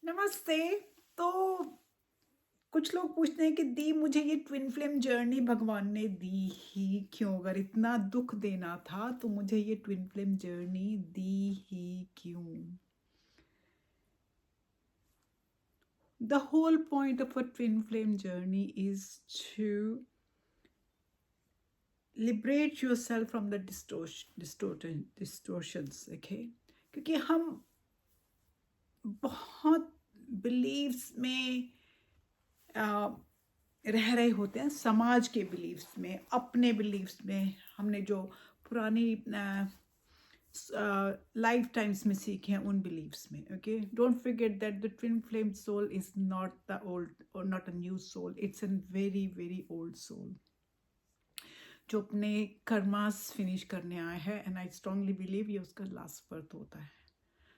नमस्ते। तो कुछ लोग पूछते हैं कि दी मुझे ये ट्विन फ्लेम जर्नी भगवान ने दी ही क्यों? अगर इतना दुख देना था तो मुझे ये ट्विन फ्लेम जर्नी दी ही क्यों? The whole point of a twin flame journey is to liberate yourself from the distortions, okay? क्योंकि हम बहुत बिलीव्स में रह रहे होते हैं, समाज के बिलीव्स में, अपने बिलीव्स में, हमने जो पुरानी लाइफ टाइम्स में सीखे हैं उन बिलीव्स में। Okay, don't forget that the twin flame soul is not the old or not a new soul, it's an very very old soul जो अपने कर्मास फिनिश करने आया है। एंड आई स्ट्रांगली बिलीव ये उसका लास्ट बर्थ होता है,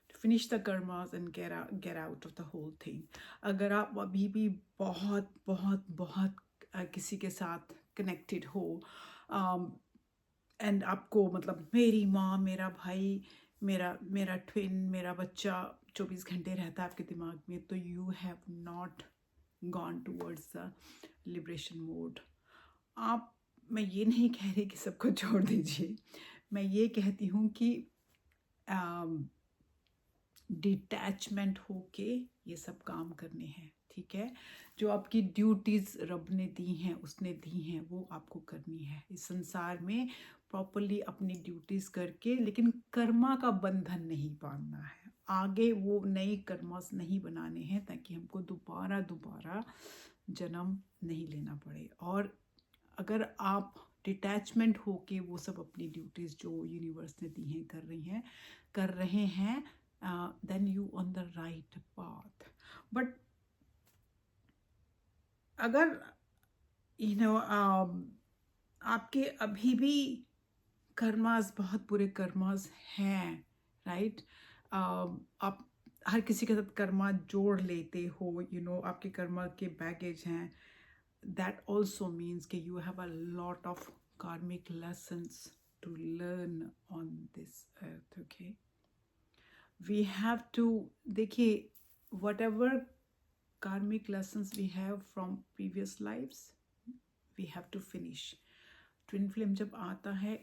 to finish the karmas and get out of the whole thing. अगर आप अभी भी बहुत बहुत बहुत किसी के साथ कनेक्टेड हो एंड आपको मतलब मेरी माँ, मेरा भाई, मेरा मेरा ट्विन, मेरा बच्चा 24 घंटे रहता है आपके दिमाग में, तो you have not gone towards the liberation mode. आप, मैं ये नहीं कह रही कि सबको छोड़ दीजिए, मैं ये कहती हूँ कि डिटैचमेंट होके ये सब काम करने हैं, ठीक है? जो आपकी ड्यूटीज़ रब ने दी हैं, उसने दी हैं, वो आपको करनी है इस संसार में प्रॉपरली अपनी ड्यूटीज़ करके, लेकिन कर्मा का बंधन नहीं बांधना है। आगे वो नए कर्मास नहीं बनाने हैं ताकि हमको दोबारा दोबारा जन्म नहीं लेना पड़े। और अगर आप डिटैचमेंट होके वो सब अपनी ड्यूटीज़ जो यूनिवर्स ने दी हैं कर रहे हैं, then you on the right path. But अगर you know आपके अभी भी कर्मास, बहुत बुरे कर्मास हैं, राइट? आप हर किसी के साथ कर्मा जोड़ लेते हो, आपके कर्मा के बैगेज हैं, that also means कि you have a lot of karmic lessons to learn on this earth, okay? We have to, देखिए, whatever karmic lessons we have from previous lives, we have to finish. Twin flame जब आता है,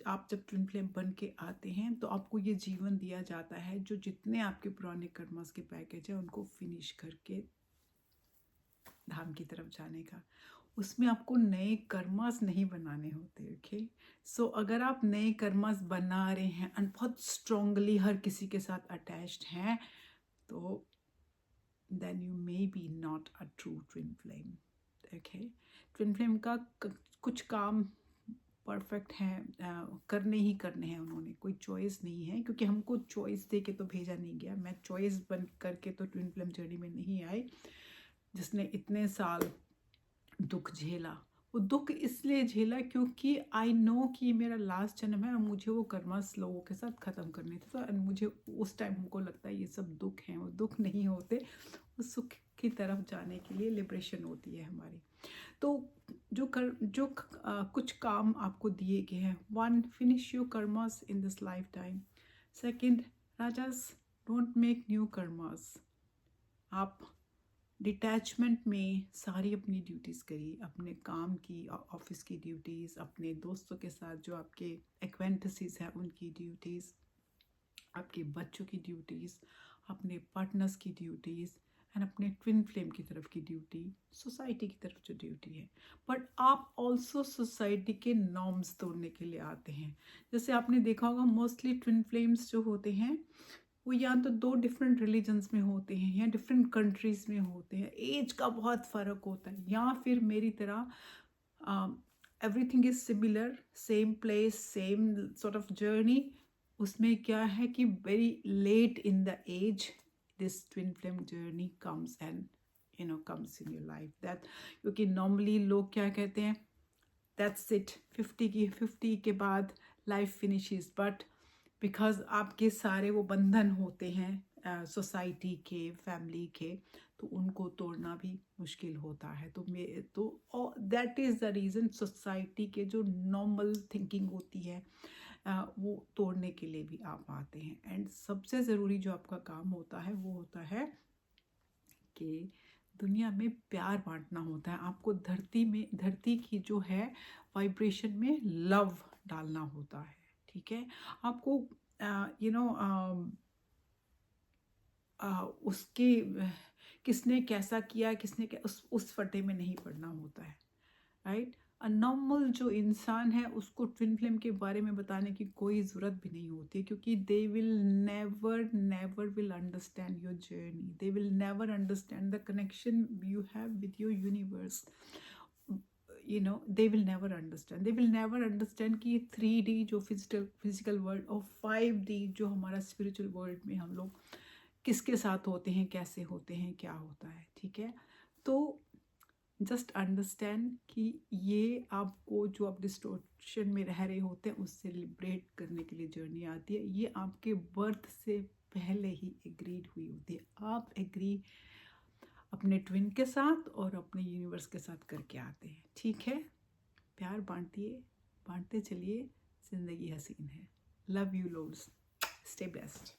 आप जब twin flame बन के आते हैं तो आपको ये जीवन दिया जाता है जो जितने आपके पुराने कर्मास के पैकेज है उनको फिनिश करके धाम की तरफ जाने का। उसमें आपको नए कर्मास नहीं बनाने होते, ओके? सो अगर आप नए कर्मास बना रहे हैं और बहुत स्ट्रांगली हर किसी के साथ अटैच्ड हैं, तो then you may be not a true twin flame, okay? Twin flame का कुछ काम परफेक्ट हैं, करने ही करने हैं, उन्होंने कोई चॉइस नहीं है, क्योंकि हमको चॉइस दे के तो भेजा नहीं गया। मैं चॉइस बन करके तो ट्विन फ्लेम जर्नी में नहीं आई, जिसने इतने साल दुख झेला। वो दुख इसलिए झेला क्योंकि आई नो कि मेरा लास्ट जन्म है और मुझे वो कर्मास लोगों के साथ ख़त्म करने थे। तो मुझे उस टाइम हमको लगता है ये सब दुख हैं, वो दुख नहीं होते, वो सुख की तरफ जाने के लिए लिबरेशन होती है हमारी। तो कुछ काम आपको दिए गए हैं। 1, finish your karmas in this life time. 2, rajas, don't make new karmas. आप डिटैचमेंट में सारी अपनी ड्यूटीज़ करिए, अपने काम की, ऑफिस की ड्यूटीज़, अपने दोस्तों के साथ जो आपके एक्वेंटेंसेस हैं उनकी ड्यूटीज़, आपके बच्चों की ड्यूटीज़, अपने पार्टनर्स की ड्यूटीज़ एंड अपने ट्विन फ्लेम की तरफ की ड्यूटी, सोसाइटी की तरफ जो ड्यूटी है। बट आप ऑल्सो सोसाइटी के नॉर्म्स तोड़ने के लिए आते हैं। जैसे आपने देखा होगा मोस्टली ट्विन फ्लेम्स जो होते हैं वो या तो 2 डिफरेंट रिलीजन्स में होते हैं या डिफरेंट कंट्रीज़ में होते हैं, एज का बहुत फ़र्क होता है, या फिर मेरी तरह everything is similar, same place, same sort of journey. उसमें क्या है कि very late in the age this twin flame journey comes and comes in your life. That, क्योंकि नॉर्मली लोग क्या कहते हैं, दैट्स इट, 50 के बाद लाइफ फिनिशेस। बट बिकॉज आपके सारे वो बंधन होते हैं सोसाइटी के, फैमिली के, तो उनको तोड़ना भी मुश्किल होता है। तो that is the reason society के जो नॉर्मल थिंकिंग होती है वो तोड़ने के लिए भी आप आते हैं। एंड सबसे ज़रूरी जो आपका काम होता है वो होता है के दुनिया में प्यार बांटना होता है। आपको धरती की जो है वाइब्रेशन में लव डालना होता है, ठीक है। आपको यू नो उसके किसने कैसा किया, किसने क्या, उस फटे में नहीं पड़ना होता है, राइट। नॉर्मल जो इंसान है उसको ट्विन फ्लेम के बारे में बताने की कोई ज़रूरत भी नहीं होती, क्योंकि they will never never will understand your journey, they will never understand the connection you have with your universe. You know they will never understand कि 3D जो फिजिकल वर्ल्ड और 5D जो हमारा स्पिरिचुअल वर्ल्ड में हम लोग किसके साथ होते हैं, कैसे होते हैं, क्या होता है, ठीक है। तो जस्ट अंडरस्टैंड कि ये आपको जो आप डिस्टोर्शन में रह रहे होते हैं उससे लिबरेट करने के लिए जर्नी आती है। ये आपके बर्थ से पहले ही एग्रीड हुई होती है। आप एग्री अपने ट्विन के साथ और अपने यूनिवर्स के साथ करके आते हैं, ठीक है। प्यार बांटते चलिए, ज़िंदगी हसीन है। Love you loads, stay blessed.